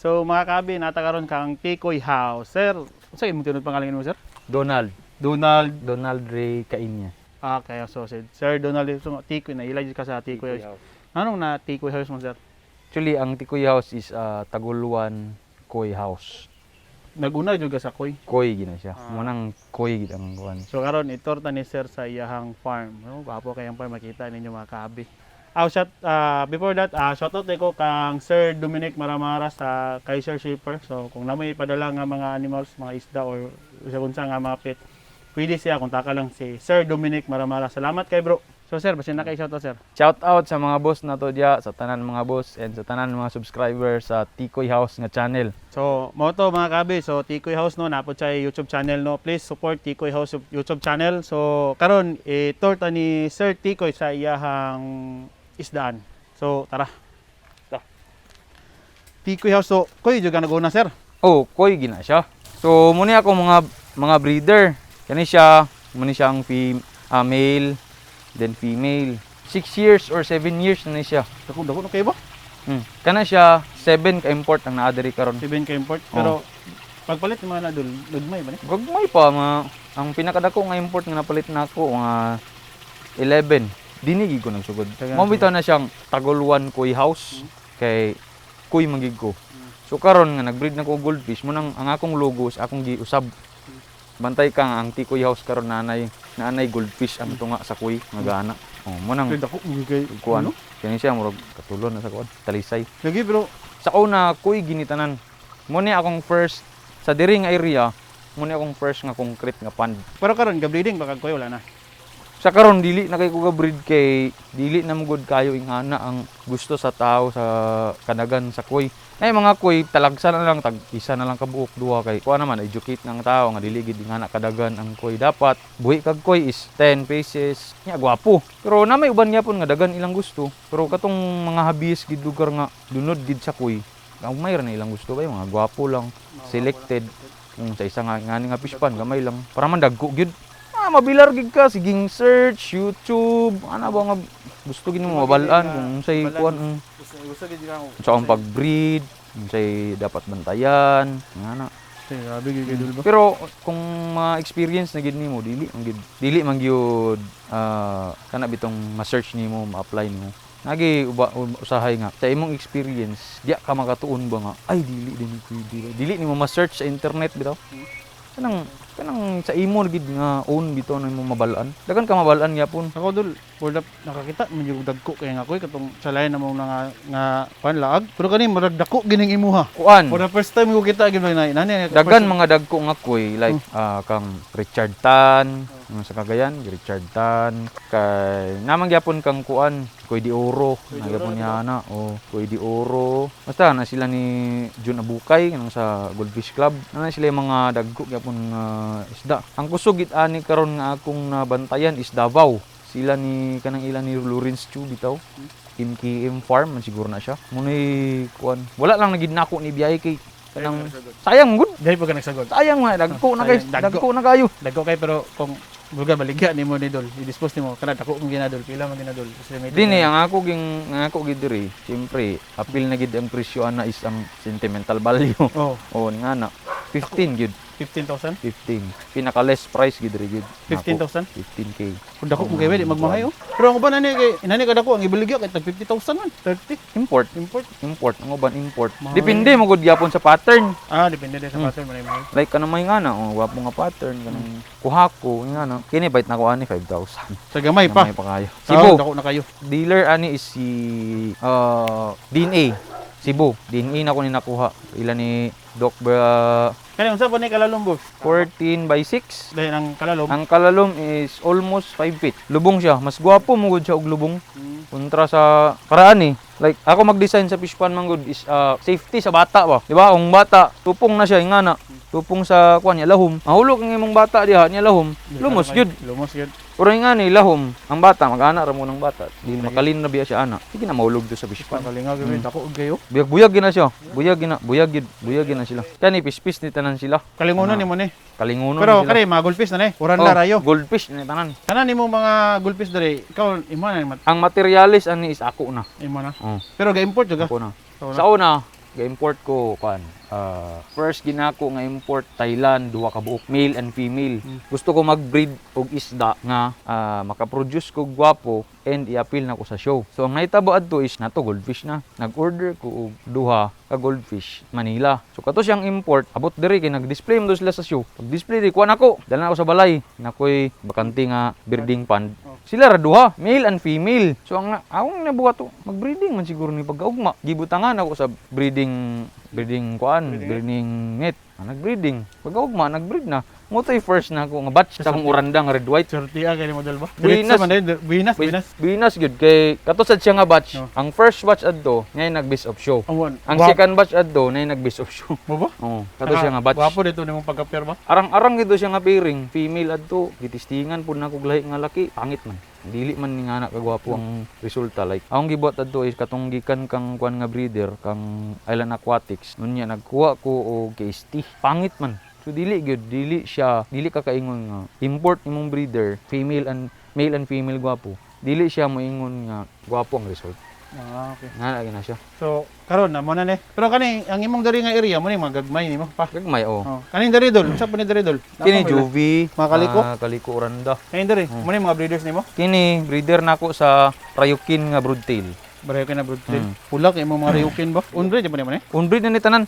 So mga kabi, natakaroon kang Tikoy House. Sir, sa imong tinod pangalan mo, sir? Donald Ray Kainya. Okay, so Sir Donald, so, Tikoy na ilay ka sa Tikoy House. Anong na Tikoy House mo, sir? Actually, ang Tikoy House is Taguluan Koi House. Naguna jud ka sa Koy. Koi gina siya. Munang Koi gid ang kuan. So karon itorta ni sir sa iyahang farm. No, bapo kayang farm makita ninyo mga kabi. Before that, shoutout ko kang Sir Dominic Maramara sa Kaiser Shipper. So kung namoy padala nga mga animals, mga isda or sa unsa nga mga pet, pwede siya kontak lang si Sir Dominic Maramara. Salamat kay bro. So sir, basin na kay shoutout sir. Shout out sa mga boss na to diya, sa tanan mga boss and sa tanan mga subscriber sa Tikoy House nga channel. So, mo to mga kabi. So, Tikoy House no, napod siya YouTube channel no. Please support Tikoy House YouTube channel. So, karon itorta ni Sir Tikoy sa iyahang isdaan. So, tara. Tikoy House. So, koy juga naguna sir. Oh, Koi gina siya. So muni ako mga breeder. Kani siya, muni siyang male, then female. 6 years or 7 years na ni siya. Dako no kay ba? Kana siya 7 ka import ang naadiri karon. 7 ka import. Pero pagpalit ng mga nadul, nagmay ba ni? Gagmay pa ang pinakadako nga import nga napalit nako nga 11. Dinigi ko nagsugod. Mo bitaw na siyang Taguluan Koi House kay Koi magig ko. So karon nga nagbreed na ko goldfish mo nang ang akong logo sa akong giusab. Bantay ka nga ang Tikoy House karon nanay goldfish ang tunga sa Koi nga gaana. Mo nang Dako kay kuan. Kani siya murag katulon na sa kuan, talisay. Lagi bro. Sa una Koi ginitanan. Mo ni akong first sa diri nga area, mo ni akong first nga concrete nga pond. Pero karon ga-breeding baka koy wala na. Sa karon dili na kay ko ga-breed kay dili na mugod kayo ingana ang gusto sa tao sa kadagan sa Koi. Ay mga Koi talagsa na lang tag isa na lang kabuok duha kay kuha naman educate ng tao nga dili gid ingana kadagan ang Koi. Dapat buhi kag Koi is 10 pesos. Nya gwapo. Pero na may uban gyapon nga dagan ilang gusto. Pero katong mga habis gid lugar nga dunod gid sa Koi. Ang may ra na ilang gusto kay mga gwapo lang, selected. Sa isa nga ngani nga fish pan gamay lang para man dagko gid. Mabilar gid ka siging search YouTube ana ba nga gusto gid mo mabalaan kung unsay kuan Gusto gid ka. sa ang pag-breed unsay dapat bantayan ana. Grabe gid kay dul ba? Pero kung ma-experience na gid nimo dili man gyud kana bitong ma-search nimo ma-apply nimo nagi usahay nga sa imong experience diya ka makatuon ba nga ay dili nimo ma-search sa internet bitaw kanang sa imo gid nga own bitaw na mo mabalaan. Dagan ka mabalaan gyapon. Ako dul, for nakakita man yung dagko kay nga koy katong salayan na mo nga pan laag. Pero kani murag dako gining imuha. Kuan For the first time ko kita gid na nani. dagan mga dagko nga koy like kang Richard Tan sa Cagayan, Richard Tan kay namang gyapon kang kuan Koy di Oro, nagyapon niya na Koy di Oro. Basta na sila ni Jun Abukay kanang sa Goldfish Club. Na sila yung mga dagko gyapon isda. Ang kusog gid ani karon nga akong nabantayan is Davao. Sila ni kanang ilan ni Lawrence Chu bitaw. MKM Farm man siguro na siya. Munay kuan. Wala lang nagid nako ni biyahe kay kanang sayang gud. Dahil pa ka nagsagod. Sayang man dagko na kay dagko na kayo. Dagko kay pero kung buga baligya nimo ni dol, i-dispose nimo kana dako mong ginadol, pila man ginadol. Dini ang ako gid diri, siyempre apil na gid ang presyo ana is ang sentimental value. Oh, nga na 15 gid. 15,000? 15. Pinaka less price gid diri gid. 15,000? 15k. Kung dako mo kay di magmahay oh. Pero ang uban ani kay inani ka dako ang ibaligya kay tag 50,000 man. 30 Import. Ang uban import. Depende mo gud gyapon sa pattern. Depende din sa pattern man imong. Like kanang may nga na, wapo nga pattern kanang kuhako nga na. Kini bait na ko ani 5,000. Sa gamay pa. Gamay pa kayo. Cebu dako na kayo. Dealer ani is si DNA. Cebu. DNA na ko ni nakuha. Ilan ni Doc Kani unsa pa ni kalalom boss? 14 by 6. Dahil ang kalalom. Ang kalalom is almost 5 feet. Lubong siya. Mas gwapo mo gud siya og lubong. Kontra sa karaan eh. Like ako mag-design sa fish pond man gud is safety sa bata ba. Di ba? Ang bata tupong na siya ingana. Tupong sa kuan niya lahom. Mahulog ang imong bata diha niya lahom. Lumos gyud. Lumos gyud. Pero nga ni lahom, ang bata mag-ana ra mo ng bata. Di makalin na biya siya ana. Sige na mahulog do sa fish pond. Kalingaw gyud dako og kayo. Buyag gina siya. Buyag gina sila. Kani pispis ni tanan sila. Kalingunon nimo ni. Kalingunon Pero sila. kani mga goldfish na ni. Uran na rayo. Goldfish ni tanan. Kana nimo mga goldfish diri, ikaw imo na Ang materialis ani is ako na. imo na. Oh. Pero ga-import jud ka. Ako na. Sa una, ga-import ko first ginako nga import Thailand, duha ka buok, male and female. Gusto ko mag-breed og isda nga makaproduce ko gwapo and i-appeal na ko sa show. So ang nahitabo adto is nato goldfish na. Nag-order ko og duha ka goldfish Manila. So kato siyang import, abot diri kay nag-display mo sila sa show. Pag-display di kuha nako, dala na ako sa balay. Nakoy bakante nga birding pond. Sila ra duha, male and female. So ang akong nabuhat to, mag-breeding man siguro ni pagkaugma. Gibutangan ako sa breeding net. Nag-breeding. Pagkaugma nag-breed na. Motoy first na ako nga batch sa akong uranda nga red white. Sortiya kay model ba? Binas. Binas. Gyud kay katosad siya nga batch. No. Ang first batch adto ngay nag-best of show. Ang second batch adto nay nag-best of show. Mo ba? Oo, kato siya nga batch. Gwapo dito nimong pagka-pair ba? Arang-arang gito siya nga pairing. Female adto, gitistingan pud na kog lahi nga laki. Pangit man. Dili man ni nga anak kagwapo ang resulta. Like akong gibuhat adto is katong gikan kang kuan nga breeder kang Island Aquatics. Nunya nagkuha ko og KST. Pangit man. So dili ka kaingon nga import imong breeder, male and female gwapo. Dili siya moingon nga gwapo ang result. Okay. Nga na siya. So karon na mo na ni. Pero kani ang imong diri nga area mo ni mga gagmay nimo pa. Gagmay Kaning diri dol, unsa pa ni diri dol? Kini Juvie, mga kaliko? Kaliko Uranda. Kaning diri, mo ni mga breeders nimo? Kini breeder nako sa Ryukin nga broodtail. Bareho kay na broodtail. Pula kay imong mga Ryukin ba? Unbreed di ba ni mo ni? Unbreed na ni tanan,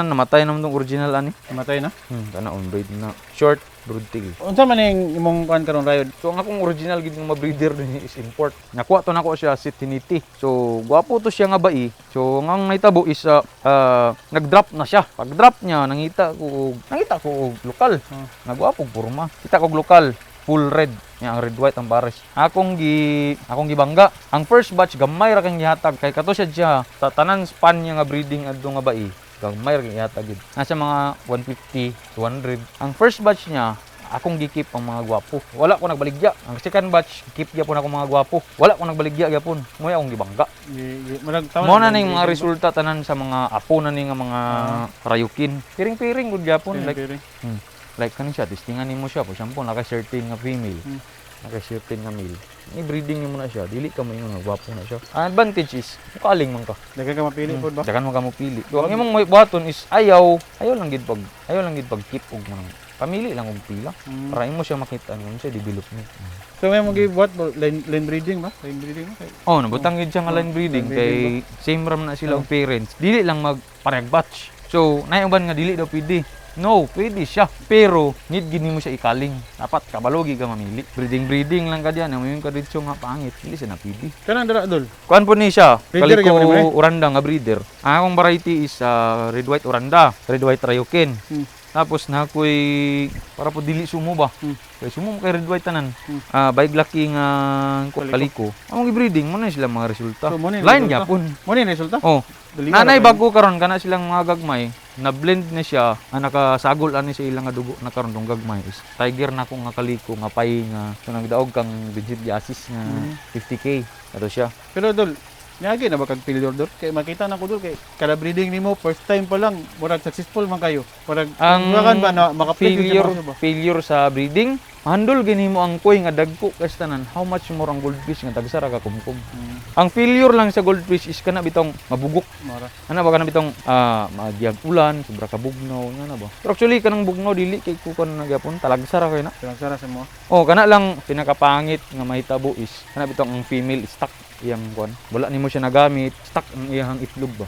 namatay naman tong original ani. Namatay na. Kana unbreed na. Short broodtail. Unsa man ning imong kuan karon rayod? So ang akong original gid nga breeder din is import. Nakuha to nako siya si Tiniti. So gwapo to siya nga bai. So ang naitabo is nag-drop na siya. Pag drop niya nangita ko og lokal. Nagwapo porma. Kita ko lokal. Full red, ang red white ang pares. Akong gibangga. Ang first batch gamay ra kang gihatag kay kato siya sa tanan span niya nga breeding adto nga bai. Gamay ra kang gihatag gid. Nasa mga 150, 200. Ang first batch niya akong gikip ang mga gwapo. Wala ko nagbaligya. Ang second batch, keep gyapon ako mga gwapo. Wala ko nagbaligya gyapon. Moy akong gibangga. Mo na ning mga resulta tanan sa mga apo na ning mga Ryukin. Piring-piring gud gyapon like like kanin siya, testingan nimo siya, for example, naka-certain nga female, naka-certain nga male. I-breeding nimo na siya, dili ka mo yung gwapo na siya. Ang advantage is, mukaling man ka. Dagan ka mapili pod ba? Dagan mo ka mapili. So, ang imong buhaton is ayaw lang gid pag keep og mga pamili lang og pila para imo siya makita ano siya development. So may mo gibuhat line breeding ba? Line breeding ba? Oh, nabutang gid siya nga line breeding kay same ram na sila og parents. Dili lang magparehag batch. So, naiuban nga dili daw pwede. No, pwede siya. Pero, need gid nimo siya ikaling. Dapat kabalogi ka mamili. Breeding lang ka diyan. Amoy ka dito nga pangit. Dili siya napili. Kanang dira dol. Kuan po ni siya. Breeder Kaliko ka ba Uranda nga breeder. Ang akong variety is red white Uranda, red white Ryukin. Tapos na ako'y para po dili sumo ba. Kay sumo kay red white tanan. Bayg laki nga kaliko. Among i-breeding mo na sila mga resulta. So, line gyapon. Mo ni resulta? Oh. Nanay bago karon kana silang mga gagmay. Na-blend na siya, nakasagol ani sa ilang nga dugo na karon tong gagmay is tiger na ko nga kaliko nga pay nga so nagdaog kang digit gasis nga 50k ato siya. Pero dol, niagi na ba kag failure dol? Kay makita na ko dol kay kada breeding nimo first time pa lang murag successful man kayo. Murag ang ba na failure sa breeding handol gini mo ang koy nga dagko kas tanan how much more ang goldfish nga tagsara ka kumkum. Ang failure lang sa goldfish is kana bitong mabugok. Ana ba kana bitong magyag ulan, sobra ka bugnaw nga na ba. Pero actually kanang bugnaw dili kay kukan na gyapon talagsara kay na. Talagsara sa mo. Oh, kana lang pinakapangit nga mahitabo is kana bitong ang female stuck iyang kuan. Wala nimo siya nagamit, stuck ang iyang itlog ba.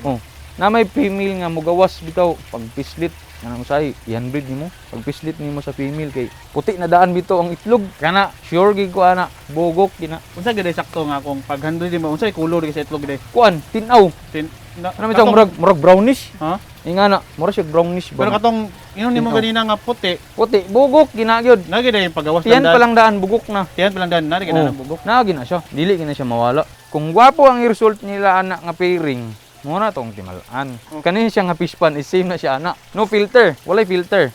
Oh. Na may female nga mugawas bitaw pag pislit kanang usay i-handbreed nimo pag pislit nimo sa female kay puti na daan bitaw ang itlog kana sure gid ko ana bugok kina unsa gid sakto nga kung pag handle mo unsay color sa itlog gid kuan tinaw ano bitong murag brownish ingana mura siya brownish ba pero katong inon nimo ganina nga puti bugok gina gyud na gid yung pagawas tiyan pa lang daan bugok na tiyan pa lang daan na gid na bugok na gina siya dili gina siya mawala kung gwapo ang result nila ana nga pairing muna tong timalaan. Kanin siya nga fish pan is same na siya ana. No filter, walay filter.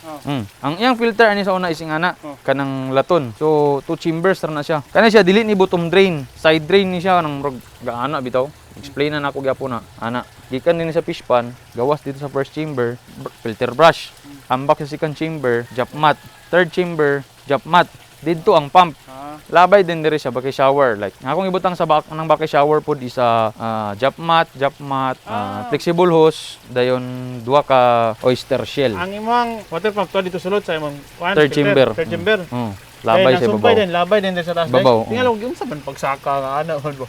Ang iyang filter ani sa una is ana kanang laton. So 2 chambers ra na siya. Kani siya dili ni bottom drain, side drain ni siya nang gaana bitaw. Explain na nako gyapon na. Ana, gikan din sa fish pan, gawas dito sa first chamber, filter brush. Ambak sa second chamber, drop mat. Third chamber, drop mat. Dito ang pump. labay din diri siya bakay shower like akong ibutang sa ng bakay shower pod isa jump mat, flexible hose dayon duha ka oyster shell. Ang imong water pump to dito sulod sa imong Third chamber. Third chamber. Labay sa babaw. ibabaw. Labay din sa taas. Babaw, Tingala og yung sa man pagsaka nga ana man bo.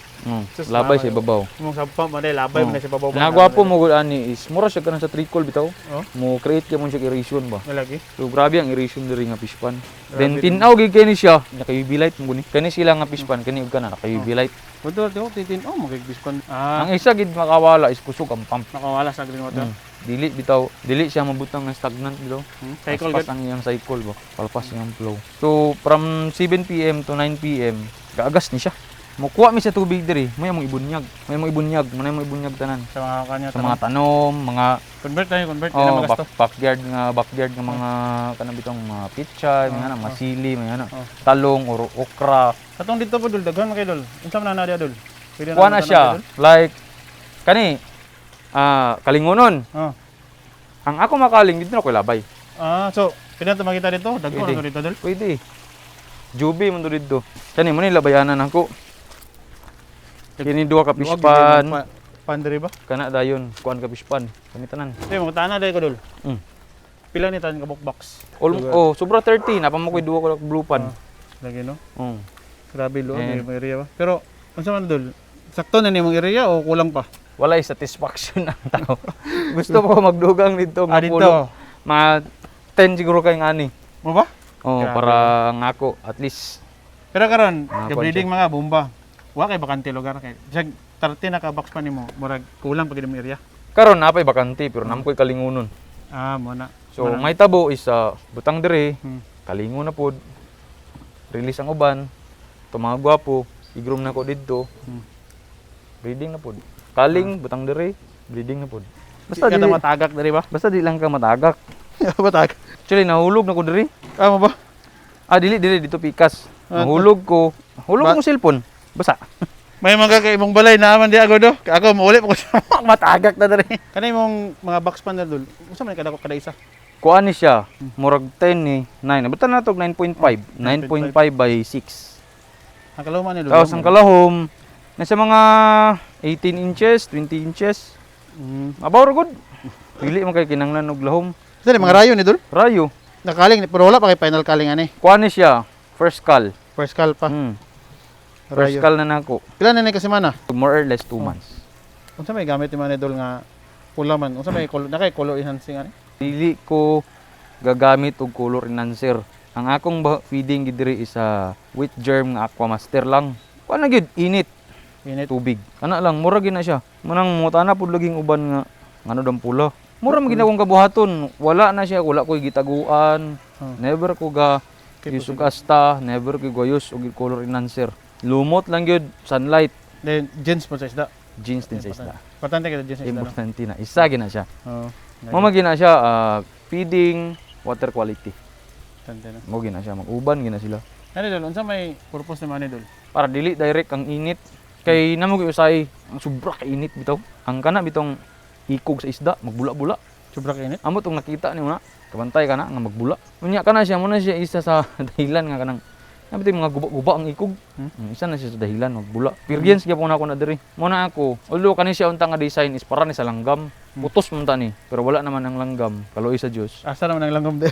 Sus, Labay sa ibabaw. Imong sa pump man labay man sa babaw. Nagwapo mo gud ani is mura siya kanang sa trickle bitaw. Oh. Mo create ka mo siya aeration ba. Malagi. So grabe ang aeration diri nga fish pan. Then tinaw gid kani siya, naka-UV light mo guni. Kani sila nga fish pan, kani ug kana naka-UV light. Water to titin magigis pan. Ang isa gid makawala is kusog ang pump. Nakawala sa green water. Dili bitaw, dili siya mabutang nga stagnant bitaw. Cycle Palpas ang iyang cycle ba. Palpas iyang flow. So from 7 PM to 9 PM, gaagas ni siya. Mukuha mi sa tubig diri, may mong ibunyag. May mong ibunyag tanan. Sa mga kanya Sa mga tanom, mga convert na magasto. backyard nga mga kanang bitong mga pichay, mga sili, mga talong or okra. Katong dito po dul daghan kay dul. Unsa man na dia dul? Pwede Kuha na siya. Like kani kalingonon. Ang ako makaling dito na ko labay. So pwede natin makita dito. Dagko Pwede. na dito dul. Pwede. Jubi man to dito. Kani mo ni labayanan ako. Kini duha ka fish pan. Pandiri ba? Kana dayon, kuan ka fish pan. Kani tanan. Hey, mga tana dai ko dul. Pila ni tan ka box. Sobra 30 na pa mo koy duha ko blue pan. Lagi no. Grabe Grabe lo ni area ba. Pero unsa man dul? Sakto na ni mong area o kulang pa? Walay satisfaction ang tao. Gusto ko magdugang dito, Dito. mapulo. Mga 10 siguro kay ngani. Mo ba? Grabe. Para ngako at least Pero karon, Mga breeding mga bomba. Wa kay bakante lugar kay. Bisag 30 na ka box pa nimo, murag kulang pa gid ang area. karon napay bakante pero namo koy kalingunon. Mo na. So may tabo is butang dire, Hmm. kalingon na pod. Release ang uban. Tumawag gwapo, igrom na ko didto. Breeding na pod. Kaling butang dire, breeding na pod. Basta di na matagak diri ba? Basta di lang ka matagak. Matagak. Actually nahulog na ko dire. Mo ba? Dili dito pikas. Nahulog ko. Hulog ko cellphone. Basa. May mga kakaibang balay naman di ako do. Ako mauli pa ko sa matagak na diri. Kanay mong mga box pan na dul. Unsa man kada ko kada isa? Kuan ni siya, murag 10 ni 9. Butan na to 9.5. 9.5 by 6. Ang kaluma ni dul. Tapos ang kalahom nasa mga 18 inches, 20 inches. Mabaw ra gud. Dili man kay kinanglan og lahom. Dali mga rayo ni dul. Rayo. Nakaling pero wala pa kay final calling ani. Kuan ni siya, first call. First call pa. First call na nako. Pila na ni kasi mana? More or less 2 months. Unsa may gamit ni man ni dul nga pula man? Unsa may color nakay color enhancing ani? Dili ko gagamit og color enhancer. Ang akong feeding gid diri is with germ nga Aquamaster lang. Kuan na gyud init Init. tubig. Kana lang mura gyud na siya. Manang mutana pud laging uban nga ngano dang pula. Mura man ginawang kabuhaton. Wala na siya, wala koy gitaguan. Never ko ga use og asta, never ko gayos og color enhancer. Lumot lang gyud sunlight. Then jeans po sa isda. Jeans din sa isda. Importante kay jeans sa isda. No? Importante na. Isa gina siya. Oo. Mama gina siya feeding, water quality. Importante na. Mo gina siya, mag-uban gina sila. Ano dul? Unsa may purpose ni man ni dul? Para dili direct ang init. Kay namo gyud usay ang sobra ka init bitaw. Ang kana bitong ikog sa isda, magbula-bula. Sobra ka init. Amo tong nakita ni mo na, kabantay ka na nga magbula. Unya kana siya, muna siya isa sa dahilan nga kanang nabi mga guba-guba ang ikog. Isa na siya sa dahilan magbula. Experience gyapon ako na diri. Muna ako, although kani siya unta nga design is para ni sa langgam. Putos man ta ni, pero wala naman ang langgam. Kaloy sa Dios. Asa naman ang langgam de?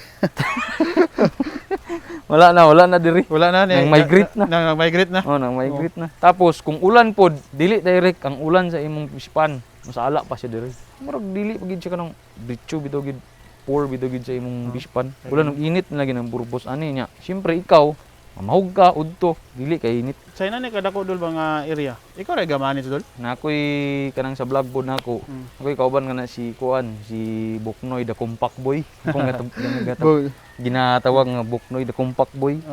Wala na diri. Wala na ni. Nang-migrate na. Nang-migrate na. Nang-migrate na. Tapos kung ulan pod, dili direct ang ulan sa imong pispan. Masala pa siya diri. Murag dili pagid siya kanang britso bitaw gid. Pour bitaw gid sa imong pispan. Ulan og init na lagi ng purpose ani nya. Siyempre ikaw, mamahog ka udto, dili kay init. Sa ina ni kadako dul mga area. Ikaw ra gamani dul? Na ako'y kanang sa vlog pod nako. Ako'y kauban nga na si Kuan, si Buknoy the Compact Boy. Akong ginatawag nga Buknoy the Compact Boy.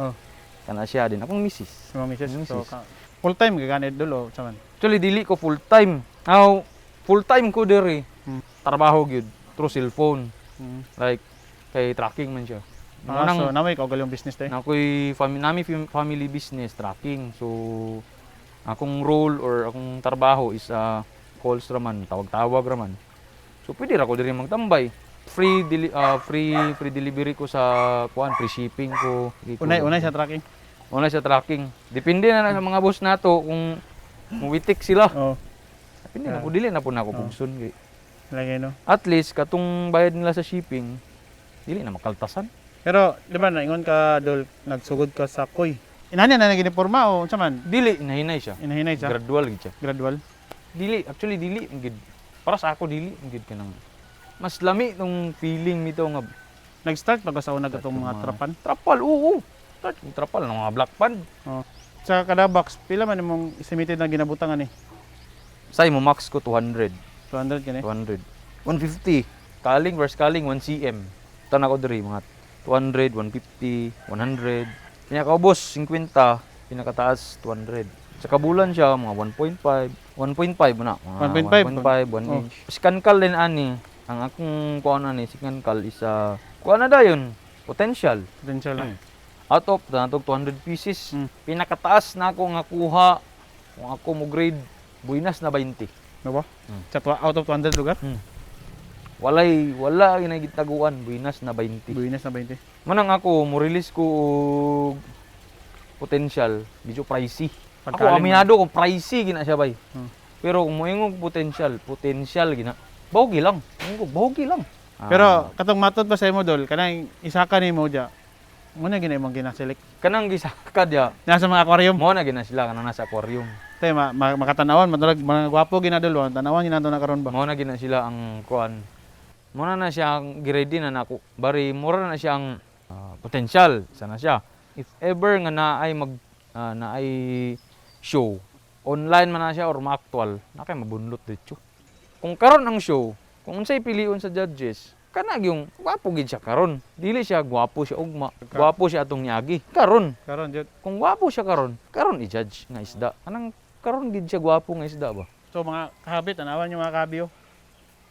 Kana siya din akong misis. Mga misis. So, full time gaganid dul o saman. Actually dili ko full time. Now full time ko diri. Trabaho gyud through cellphone. Like kay tracking man siya. So namay ka galing business tay. Ako'y family business tracking. So akong role or akong trabaho is calls raman, tawag-tawag raman. So pwede ra ko diri magtambay. Free delivery ko sa kuan, free shipping ko. Unay sa tracking. Wala siya tracking. Depende na sa mga boss nato kung muwitik sila. Oh, Depende na po, dili na po na ako pugson. Kay lagi no. at least, katong bayad nila sa shipping, dili na makaltasan. Pero, di ba, naingon ka, Dol, nagsugod ka sa Koy. Inanya na naginiporma o unsa man? Dili, nahinay siya. Inahinay siya? Gradual gid siya. Gradual? Dili, actually dili gid. Para sa ako dili gid kanang mas lami nung feeling nito nga Nag-start pag sa una itong mga trapan? trapal, oo. Start yung trapal ng mga black pand. Oh. Sa kada box, pila man imong estimated na ginabutangan eh? Say mo max ko 200, 200 kani? 200. 150. Kaling versus kaling 1 cm. Tanan ko diri mga 200, 150, 100. Pinakaubos 50, pinakataas 200. Sa kabulan siya mga 1.5, 1.5 na. 1.5? 1.5, 1 Oh. inch. Skankal din ani. Ang akong kuan ani skankal isa kuan na dayon potential. Potential lang. Out of natog 200 pieces. Pinakataas na ako nga kuha kung ako mo grade buinas na 20. No ba? Hmm. Sa out of 200 lugar? Wala ginagitaguan buinas na 20. Buinas na 20. Manang ako mo release ko og potential, medyo pricey. Ako Pagkalim aminado kung pricey gina siya bay. Pero kung moingog potential gina. Bawgi lang. Moingog bawgi lang. Pero katong matod ba sa imo, Dol, kanang isa ka nimo dia. Muna gina imong ginaselect. kanang gisakad ya. Nasa mga aquarium. Mo na gina sila kanang nasa aquarium. Tay makatanawon matulog mga gwapo gina, Dol. Tanawan gina na karon ba? Mo na gina sila ang kuan. Mo na siya ang giready na nako. Bari mura na siya ang potential. Sana siya. If ever nga naay show, online man na siya or ma-actual, na kay mabunlot dito. Kung karon ang show, kung unsay pilion sa judges, kanag yung gwapo gid siya karon. Dili siya gwapo siya ugma. Gwapo siya atong niagi. Karon. Karon jud. Kung gwapo siya karon i-judge nga isda. Anang karon gid siya gwapo nga isda ba? So mga kahabit, tanawan yung mga kabyo.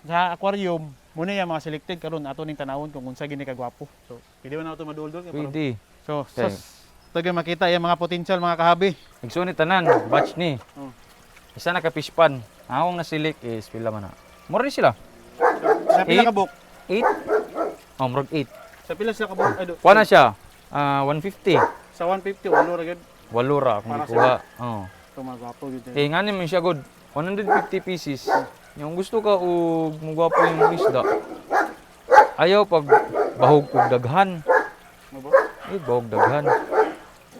Sa aquarium, muna yung mga selected karon ato ning tanawon kung unsa gini ka gwapo. So, pwede man na ito madulog. Pwede. So, Okay. taga makita yung mga potential mga kahabi. Nagsunit tanan, batch ni. Oh. Isa na ka fish pan. Akong na-select is pila man na. Mura rin sila. Sa pila ka book? 8. Oh, murag 8. Sa pila sila ka book? Ay, Kuha na siya. 150. Sa 150, walo ra gyud. Walura kung Para ikuha. Oh. So, mga gwapo gyud. Eh, nga naman siya good. 150 pieces. Yung gusto ka o mugwapo yung isda. Ayaw pag bahog ug daghan. Ano ba? Bahog daghan.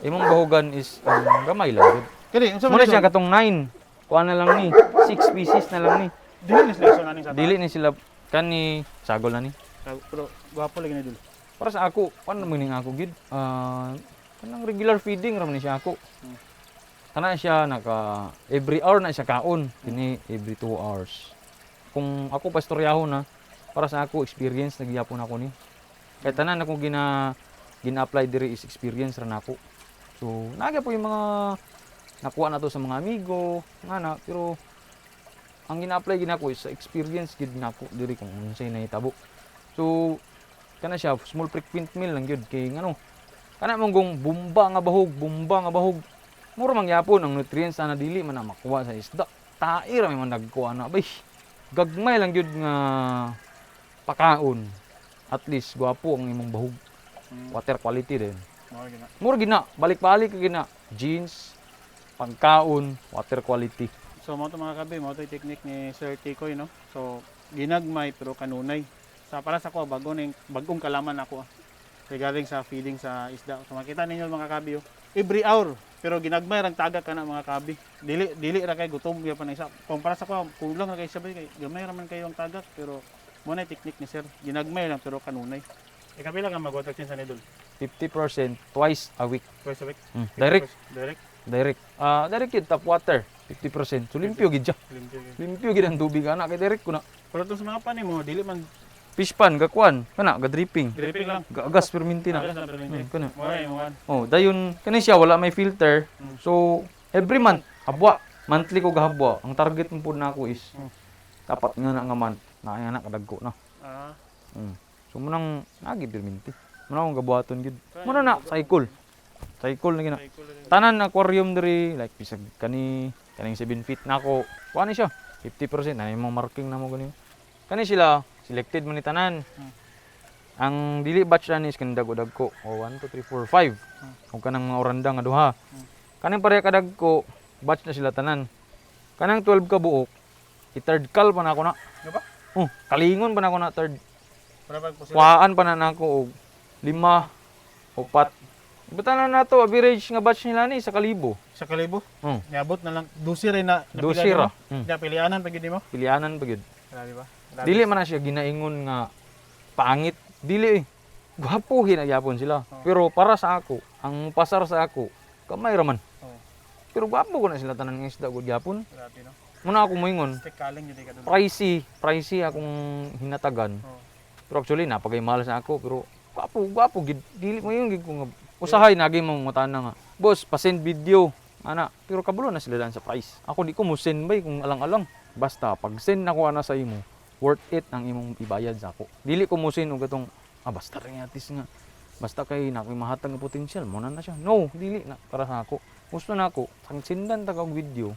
Imong bahogan is gamay lang good. Kani, unsa Muna man siya katong 9. Kuha na lang ni. 6 pieces na lang ni. dili ni sila iso sa Dili ni sila kani sagol na ni. Pero gwapo lagi na dul. Para sa ako, paano naman yung ako gid? Kanang regular feeding ram ni siya ako. Kana siya every hour na siya kaon, kini every 2 hours. Kung ako pastoryahon na, para sa ako experience nagyapon ako ni. Kaya tanan ako gina-apply diri is experience ra nako. So, naga po yung mga nakuha na to sa mga amigo, nga pero ang gina-apply ginako is sa experience gid nako diri kung unsay nahitabo. So, kana siya small frequent meal lang gyud kay ngano. Kana mong bumba nga bahog. Mura mangyapon ang nutrients na dili man na makuha sa isda. Tai ra man nagkuha na bay. Gagmay lang gyud nga pakaon. At least gwapo ang imong bahog. Water quality din. Mura gina, balik-balik gina. Jeans, pagkaon, water quality. So, mo to mga kabi, mo to yung technique ni Sir Tikoy, no? So, ginagmay pero kanunay. Para sa ko, bagong kalaman ako. Regarding sa feeding sa isda. So, makita ninyo mga kabi, every hour. Pero ginagmay rang tagak ka na mga kabi. Dili ra kay gutom ya pa na isa. Kung para sa ko, kulang ra kay sabay kay gamay ra man kayo ang tagak pero mo na technique ni sir. Ginagmay lang pero kanunay. Kapila ka mag-water change sa nidol? 50% twice a week. Twice a week? Direct. Direct? Direct. Direct yun, tap water. 50%. So, limpyo gid siya. Limpyo gid ang tubig ana kay direct ko na. Pero itong sa mga panin mo, dili man Fish pan, gakuan. Kana, ga-dripping. dripping lang. Gas perminti na. Kana. Moray mo. Oh, dayon kani siya wala may filter. So, every month habwa. Monthly ko gahabwa. Ang target mo pud nako is dapat nga nga month. Na nga kadagko na. Ah. So munang nagi perminti. Munang gabuhaton gid. Muna na cycle. Cycle na gina. Tanan aquarium diri like bisag kaning 7 feet nako. Kuha ni siya 50% na imong marking na mo gani. Kani sila selected man ni tanan. Ang dili batch na ni is kandag ko. O 1 2 3 4 5. O kanang mga oranda nga duha. Kanang pareha kadag ko, batch na sila tanan. Kanang 12 ka buok, i-third call pa na ako na. Nga ba? Oh, kalingon pa na ako na third. Para pag po sila. Kuhaan pa na nako og 5, 4. Butanan na to, average nga batch nila ni sa kalibo. Sa kalibo. Oh, Niabot na lang. Dusi rin na. Dusi ra. Napilianan pag hindi mo. Pilianan pa gyud. Grabe ba? Dili man na siya ginaingon nga pangit. Dili eh. Gwapo ginagyapon sila. Pero para sa ako, ang pasar sa ako, kamay raman. Oh. Pero gwapo ko na sila tanan nga isda gud gyapon. Grabe no. Muna ako moingon, Stick kaling yun ka doon. pricey akong hinatagan. Oh. Pero actually napagay mahal sa ako pero gwapo gid. Dili mo yung gid ko nga usahay naging mamutana nga. Boss, pa-send video. Ana, pero kabulo na sila dan sa price. Ako di ko mo send bay kung alang-alang. Basta pag send nako ana sa imo, worth it ang imong ibayad sa ako. Dili ko mo send og atong basta ring artist nga. Basta kay nakoy mahatag nga potential mo na siya. No, dili na para sa ako. Gusto na ako, sang sindan ta kag video.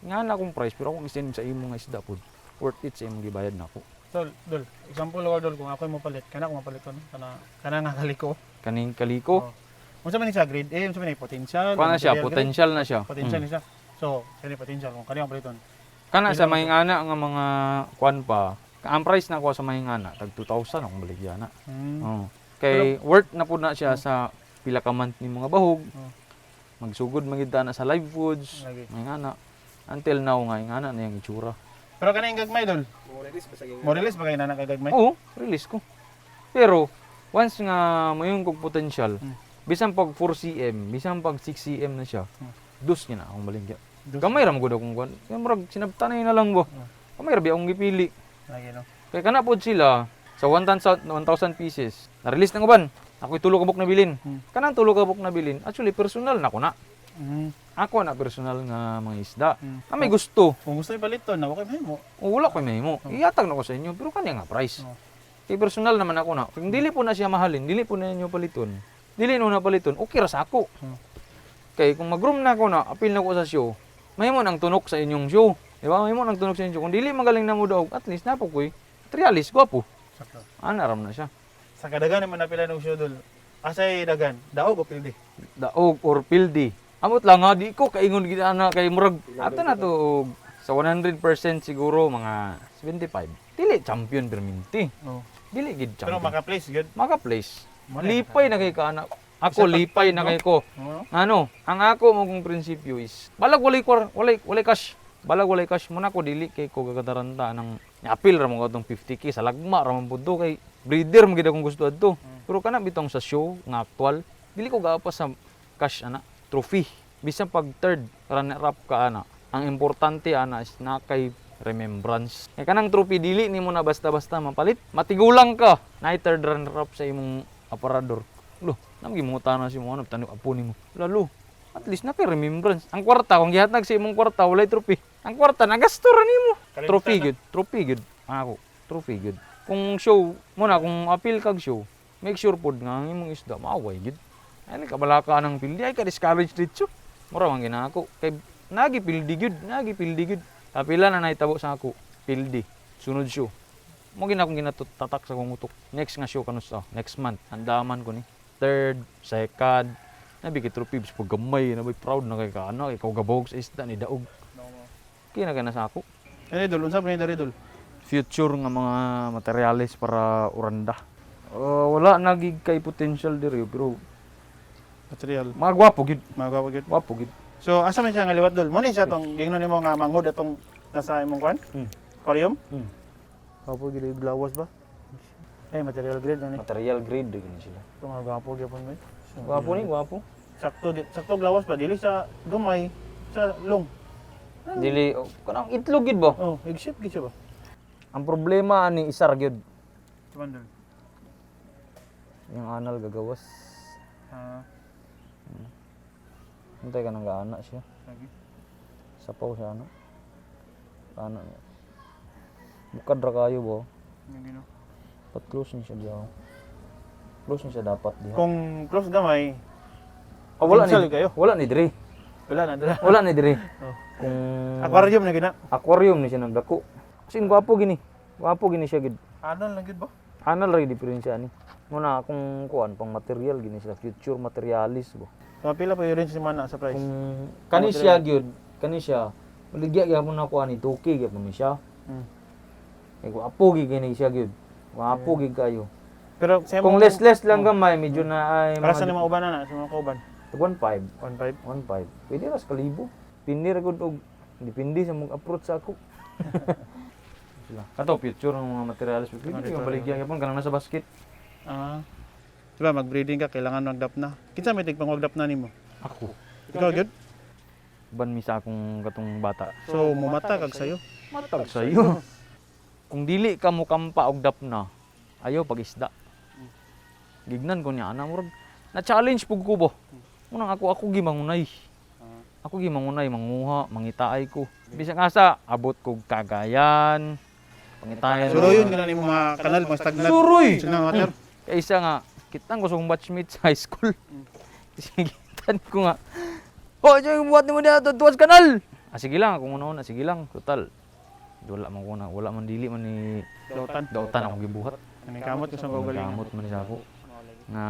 Nga na akong price pero akong send sa imo nga isda pod. Worth it sa imong gibayad nako. Dol, example ko dol kung ako mo palit, kana ko mapalit kon kana nga kaliko. Kaning kaliko, Unsa man ni siya grade A, unsa man ni potential? kana siya, material potential na siya. grade? Potential ni siya. So, kani potential kung kani ang paliton. Kana sa mahingana nga mga kwan pa, ang price na ko sa mahingana tag 2,000 akong baligya na. Oh. Kay worth na pud na siya sa pila ka month ni mga bahog. Magsugod magita na sa live foods, Lagi. mahingana. Until now nga ingana na yung itsura. Pero kani ang gagmay dol. Morelis ba kay nana kagagmay? Oo, release ko. Pero once nga mayroon kog potential, bisan pag 4 cm, bisan pag 6 cm na siya, dus niya na akong baligya. Kamay ra mo gud akong kwan. Kaya murag sinabtanay na lang ba. Kamay ra bi akong gipili. Lagi no. Kaya kana pod sila sa 1,000 pieces. Na-release na uban. Ako'y tulo ka buk na bilin. Kanang tulo ka buk na bilin, actually personal na ko na. Ako na personal nga mga isda. Na may gusto. Kung gusto ipaliton, na okay mo. O wala ko may mo. Iyatag na ko sa inyo pero kanya nga price. Kay personal naman ako na. Kung dili po na siya mahalin, dili po na inyo paliton. Dili no na paliton, okay ra sa ako. Kay kung mag-room na ako na, apil na ko sa show. May mo nang tunok sa inyong show. Di ba? May mo nang tunok sa inyong show. Kung dili magaling na mo daw, at least napo ko'y trialis, gwapo. Sakto. Anaram na siya. Sa kadagan naman napila ng show dol. Asay dagan, daog o pildi. Daog or pildi. Amot lang nga, di ko kaingon gina na kay murag. Ato na to, sa 100% siguro, mga 75. Dili champion perminti. Oh. Dili gid Pero champion. maka-place good. Maka-place. Muna, Lipay na kay ka anak. Ako lipay na kay ko. Ano, ang ako mong prinsipyo is balag walay cash. Balag walay cash muna ko dili kay ko gagadaranta nang apil ra mo katong 50k sa lagma ra man pud to kay breeder mo gid akong gusto adto. Pero kana bitong sa show nga actual, dili ko gaapa sa cash ana, trophy. Bisan pag third runner up ka ana. Ang importante ana is na kay remembrance. Kay kanang trophy dili nimo na basta-basta mapalit. Matigulang ka na third runner up sa imong aparador. Lo, namgimuta na si mo ano tanong apo nimo. Lalo, at least na kay remembrance. Ang kwarta kung gihatag sa imong kwarta walay trophy. Ang kwarta nagasto ra nimo. Trophy good. Ako, trophy good. Kung show mo na kung appeal kag show, make sure pod nga ang imong isda maaway good. Ay kabalaka nang pildi ay ka discourage dito. Mura man ginako kay nagi pildi good. Kapila na nahitabo sa ako, pildi. Sunod show. Mo ginakong ginatatak sa kong utok. Next nga show kanusta? Next month. Andaman ko ni. Third, second, nabigay trophy pag gamay, nabay proud na kay kana, ikaw gabog sa isda ni daog. Kaya na sa ako. Ano dol, unsa man ni dol? Future nga mga materials para uranda. Wala nagig kay potential diri pero Material. mga gwapo gid, Magawa gyud. gwapo gid. So asa man siya nga liwat dol? Mo ni siya tong gingnon nimo nga manghod atong nasa imong kwan? Aquarium? Gapo gid yung glawas ba? Material grade ni. Material grade gini sila. Ito mga gapo gyapon mo. Gwapo ni, gwapo. Sakto glawas pa dili sa gamay sa long. Dili kanang itlog gid ba? Oh, egg-shape gid siya ba? Ang problema ani isa ra gyud. Tuman dol. Yung anal gagawas. Hintay ka nang gaana siya. Lagi. Sapaw siya ano. Ana niya. Bukad ra kayo ba? Yung gino. Pat close ni siya diha. Close ni siya dapat diha. Kung close gamay, Wala potential ni kayo. Wala ni diri. Wala na dala. Wala ni diri. Oh. Kung Aquarium na gina. aquarium ni siya nagdako. Kasi gwapo gini. Gwapo gini siya gid. Anal lang gid ba? Ano rin diferensya ni? Muna kung kuan pang material gini sila future materialis bo. So pila pa yun si mana sa price? Kung kani siya gyud, kani siya maligya gyapon na kuan ni 2K gyapon ni siya. Hmm. Kay apo gini siya gyud. Apo gid kayo. Pero sa Kung less lang gamay medyo na ay para sa mga uban na sa mga kauban. 1.5. 1.5. 1.5. Pwede ras kalibo. Pindi ra gud og depende sa mong approach sa ako. Sila. Kato future ng mga materials pwede yung baligya gyapon kanang nasa basket. Ah. Diba mag-breeding ka kailangan magdap na. Kinsa may tigpang magdap na nimo? Ako. Ikaw gyud. Ban mi sa akong katong bata. So mumata kag sayo. Matag sa'yo. Kung dili ka mo kampa og dapna, ayaw pag-isda. Gignan ko niya, ana murag na-challenge pug ko bo. Munang ako gimangunay. Ako gimangunay, manguha, mangitaay ko. Bisag asa, abot kog Cagayan, pangitayan. Suroyon ka na nimo mga kanal mga stagnant. Suroy! Sinang water. Kaysa nga, kitang ko sa kong batchmate sa high school. Sigitan ko nga, oh, dyan buhat mo na tuwas kanal! Ah, sige lang, kung una-una, sige lang, total. Wala man dili man ni dautan akong gibuhat. Ani kamot ko sa kaugalingon. Gamot man sa ako. Nga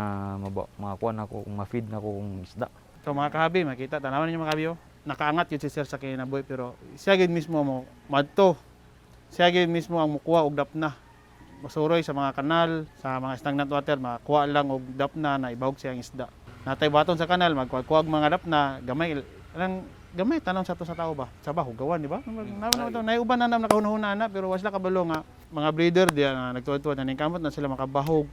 makakuha na ako, kung ma-feed na ako kung isda. So mga kahabi, makita tanawan niyo mga kahabi oh. Nakaangat yun si Sir sa kinabuhi pero siya gid mismo mo madto. Siya gid mismo ang mukuha og dapna. Masuroy sa mga kanal, sa mga stagnant water, makakuha lang og dapna na ibahog siya ang isda. Natay baton sa kanal, magkuha og mga dapna, gamay tanong sa to sa tao ba? Sa bahugawan, di ba? Naiuban na nakahunahuna na pero wasla kabalo nga mga breeder diya nga nagtuwa-tuwa na ning kamot na sila makabahog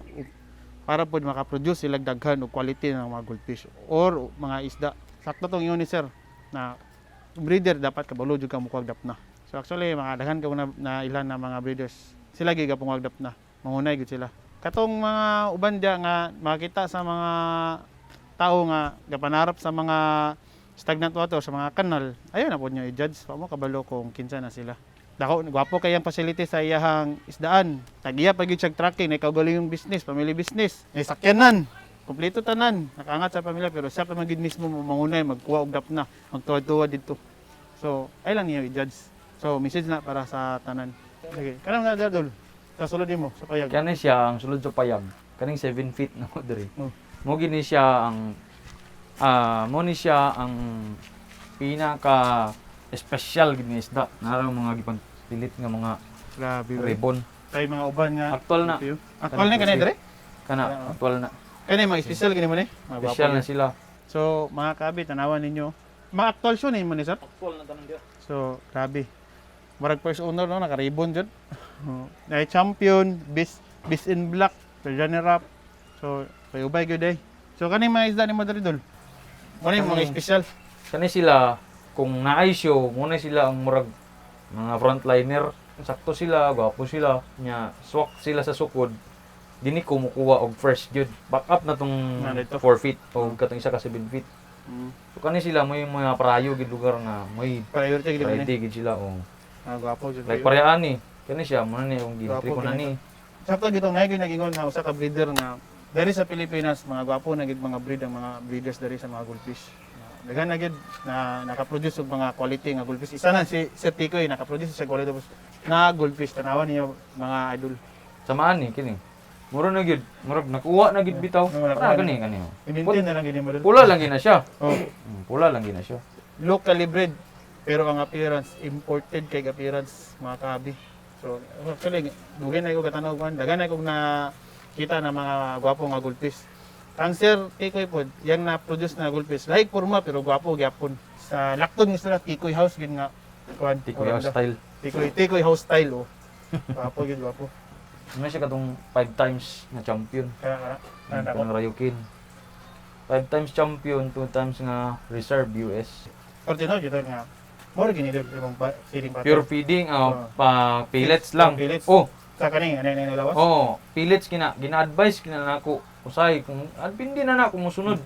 para pod makaproduce sila daghan og quality ng mga goldfish or mga isda. Sakto tong ingon ni Sir na breeder dapat kabalo jud ka mukuha og dapna. So actually mga daghan ka na ilan na mga breeders sila gyud kapong wag dapna. Mangunay gyud sila. Katong mga uban diya nga makita sa mga tao nga gapanarap sa mga stagnant water sa mga kanal, ayun na po nyo i-judge pa mo kabalo kung kinsa na sila. Dako, gwapo kayang facility sa iyahang isdaan. Tagiya pag yung tracking, na ikaw galing yung business, family business. May sakyanan, kumpleto tanan, nakaangat sa pamilya, pero siya pa magid mismo mangunay, magkuha og dapna, magtuwa-tuwa dito. So, ay lang niyo i-judge. So, message na para sa tanan. Sige, kanang na Dol, sa sulod mo, sa payag. Kani siya ang sulod sa payag. Kaning 7 feet na mo diri. Oh. Mo gini siya ang mo ni siya ang pinaka special gid nga isda. Nara mga gipang pilit nga mga Grabe. ribbon. Kay mga uban nga. Actual na. Actual na kanay dire? Kana actual na. Kani mga special gini mo ni? Mga gwapo Special na yun. sila. So, mga kabi, tanawan ninyo. Mga actual show mo ni Sir? Actual na tanan dia. So, grabe. Marag first owner no, naka-ribbon dyan. Na champion, best in black, runner up. So, kayo ba gyud eh. So, kaning mga isda ni Madrid Dol. Ano yung mga special? Kani sila kung naay show, muna sila ang murag mga frontliner. Sakto sila, gwapo sila, nya swak sila sa sukod. Dini ko mukuha og first jud. Back up na tong Nandito. 4 feet o katong isa ka 7 feet. So kani sila may mga prayo gid lugar nga may Priority gid ni. priority gid sila o. Ah, gwapo jud. Like parehaan ni. Kani siya mo ni yung gintri ko na ni. Sakto gito nga gyud nagingon na usa ka breeder nga dari sa Pilipinas mga gwapo na gid mga breed ang mga breeders dari sa mga goldfish. Daghan na gid na nakaproduce og mga quality nga goldfish. Isa na si Sir Tikoy nakaproduce sa quality na goldfish tanawan niyo mga idol. Samaan ni kini. Mura na gid, murag nakuha na gid bitaw. Nakuha Para na. kani. I-maintain na lang gid mo. Pula lang gina siya. Oh, Pula lang gina siya. locally bred pero ang appearance imported kay appearance mga kabi. So actually dugay na ko katanaw kan daghan na ko na kita na mga gwapo nga goldfish. Ang Sir Tikoy pod, yang na-produce na goldfish, like forma pero gwapo gyapon. Sa Lacton nila Tikoy House gid nga kuan Tikoy style. Tikoy House style oh. Gwapo gid gwapo. Ano siya katong 5 times na champion. Kaya Ang Rayukin. 5 times champion, 2 times nga reserve US. Ordinary gid nga. More gini dito yung feeding pattern. Pure feeding, pa pellets lang. Pellets. Oh, Sa kaning ano yung lawas? oh, pellets gina-advise kina nako. Usay kung pindi na nako mosunod.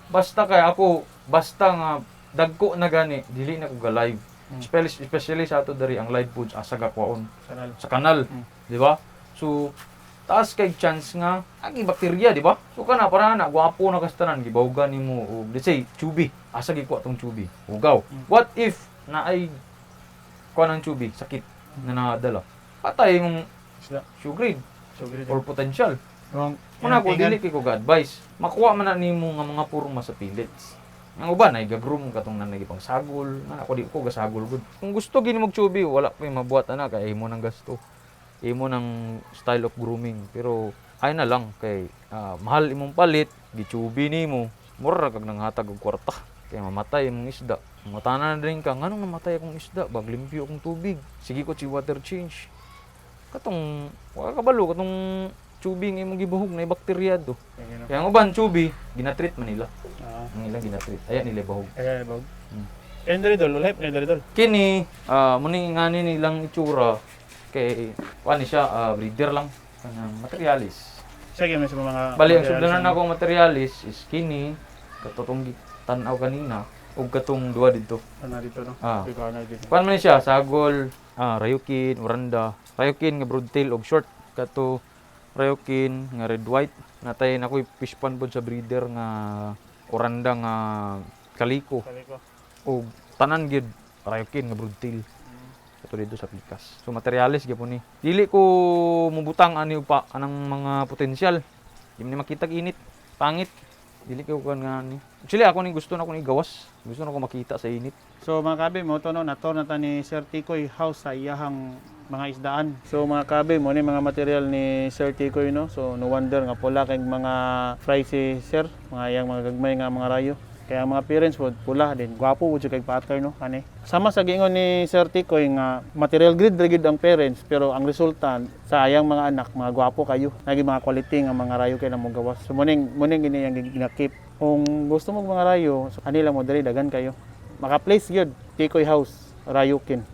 Basta kay ako, basta nga dagko na gani, dili na ko ga live. Especially sa ato dari ang live foods asa gakwaon Sanal. sa kanal, di ba? So taas kay chance nga agi bakterya, di ba? So kana para na gwapo na kastanan gibawgan nimo og let's say chubi, asa gikuha tong chubi. Ugaw. What if na ay kuha ng chubi sakit na nadala? Patay yung Isda. sugrid. So, or potential. Kung Muna ako dili kay ko ga-advise. Makuha man na nimo nga mga purma sa pellets. Ang uban ay gagroom katong nanay pang sagol. Ako di ko gasagol gud. Kung gusto gini mag chubi, wala pa mabuhat ana kay imo nang gasto. Imo nang style of grooming. Pero ay na lang kay mahal imong palit, gichubi nimo. Mura kag nanghatag og kwarta. Kay mamatay imong isda. Matanan na rin ka, nganong namatay akong isda, bag limpyo akong tubig. Sige ko si water change. Katong wala kabalo katong tubig imong gibuhog na bakterya do. Kaya ang uban tubi, ginatreat man nila. Ang ilang ginatreat. Ayan nila bahog. Ayan, bag. Endridol, wala pa endridol. Kini, muni ngani nilang itsura kay kuan siya breeder lang kanang materialis. Sige mo sa mga Bali ang sugdanan akong materialis is kini katong tan-aw kanina ug katong duha dito. Ano dito no? Ah. Ikaw na dito. Kuan man siya sagol, rayukin, uranda, rayukin nga broadtail og short kato rayukin nga red white. Natay na ko'y fish pond pod sa breeder nga uranda nga kaliko. Kaliko. O tanan gid rayukin nga broodtail. Ito dito sa pikas. So materialis gyapon ni. Dili ko mubutang ani pa anang mga potensyal. Di man ni makita init, pangit. Dili ko kan nga ni. Actually ako ni gusto na ko ni gawas. Gusto na ko makita sa init. So mga kabe mo to no, nator na ta ni Sir Tikoy house sa iyahang mga isdaan. So mga kabe mo ni mga material ni Sir Tikoy no. So no wonder nga pula kay mga fry si Sir, mga iyang mga gagmay nga mga rayo. Kaya ang mga parents po pula din, gwapo po kay pattern no kani. Sama sa giingon ni Sir Tikoy nga material grade ra gyud ang parents pero ang resulta sa ayang mga anak mga gwapo kayo. Nagi mga quality nga mga rayo kay namo gawas. So muning gini ang ginakip. Kung gusto mo mga rayo, so kanila mo diri dagan kayo. Maka-place gyud Tikoy House, Rayukin.